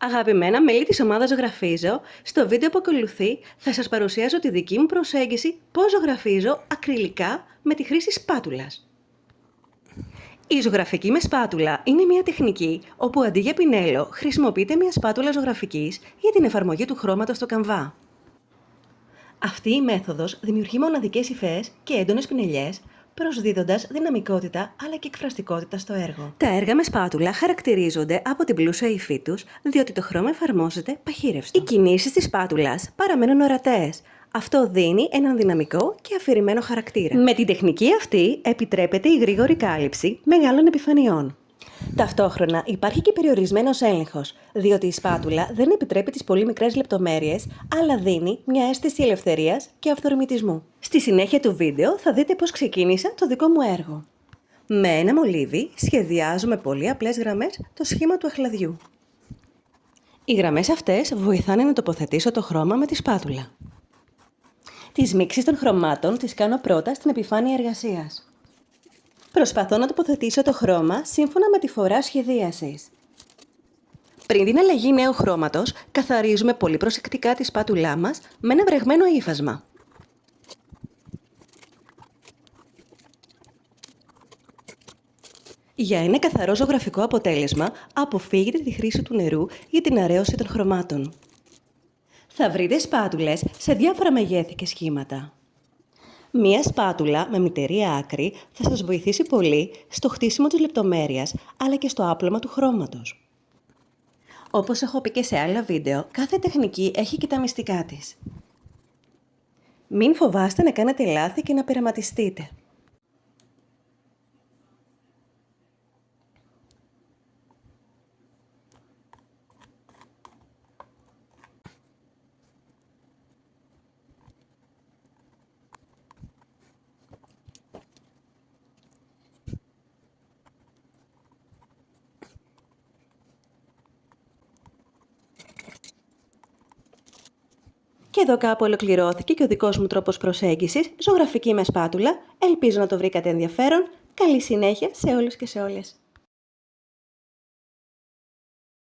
Αγαπημένα μέλη της ομάδας Ζωγραφίζω, στο βίντεο που ακολουθεί θα σας παρουσιάσω τη δική μου προσέγγιση πώς ζωγραφίζω ακριλικά με τη χρήση σπάτουλας. Η ζωγραφική με σπάτουλα είναι μια τεχνική όπου αντί για πινέλο χρησιμοποιείται μια σπάτουλα ζωγραφικής για την εφαρμογή του χρώματος στο καμβά. Αυτή η μέθοδος δημιουργεί μοναδικές υφές και έντονες πινελιές, προσδίδοντας δυναμικότητα αλλά και εκφραστικότητα στο έργο. Τα έργα με σπάτουλα χαρακτηρίζονται από την πλούσια υφή τους, διότι το χρώμα εφαρμόζεται παχύρευστο. Οι κινήσεις της σπάτουλας παραμένουν ορατές. Αυτό δίνει έναν δυναμικό και αφηρημένο χαρακτήρα. Με την τεχνική αυτή επιτρέπεται η γρήγορη κάλυψη μεγάλων επιφανειών. Ταυτόχρονα υπάρχει και περιορισμένος έλεγχος, διότι η σπάτουλα δεν επιτρέπει τις πολύ μικρές λεπτομέρειες, αλλά δίνει μια αίσθηση ελευθερίας και αυθορμητισμού. Στη συνέχεια του βίντεο θα δείτε πώς ξεκίνησα το δικό μου έργο. Με ένα μολύβι σχεδιάζω με πολύ απλές γραμμές το σχήμα του αχλαδιού. Οι γραμμές αυτές βοηθάνε να τοποθετήσω το χρώμα με τη σπάτουλα. Τις μίξεις των χρωμάτων τις κάνω πρώτα στην επιφάνεια εργασίας. Προσπαθώ να τοποθετήσω το χρώμα σύμφωνα με τη φορά σχεδίασης. Πριν την αλλαγή νέου χρώματος, καθαρίζουμε πολύ προσεκτικά τη σπάτουλά μας με ένα βρεγμένο ύφασμα. Για ένα καθαρό ζωγραφικό αποτέλεσμα, αποφύγετε τη χρήση του νερού για την αραίωση των χρωμάτων. Θα βρείτε σπάτουλες σε διάφορα μεγέθη και σχήματα. Μία σπάτουλα με μυτερή άκρη θα σας βοηθήσει πολύ στο χτίσιμο της λεπτομέρειας, αλλά και στο άπλωμα του χρώματος. Όπως έχω πει και σε άλλα βίντεο, κάθε τεχνική έχει και τα μυστικά της. Μην φοβάστε να κάνετε λάθη και να πειραματιστείτε. Και εδώ κάπου ολοκληρώθηκε και ο δικός μου τρόπος προσέγγισης, ζωγραφική με σπάτουλα. Ελπίζω να το βρήκατε ενδιαφέρον. Καλή συνέχεια σε όλους και σε όλες.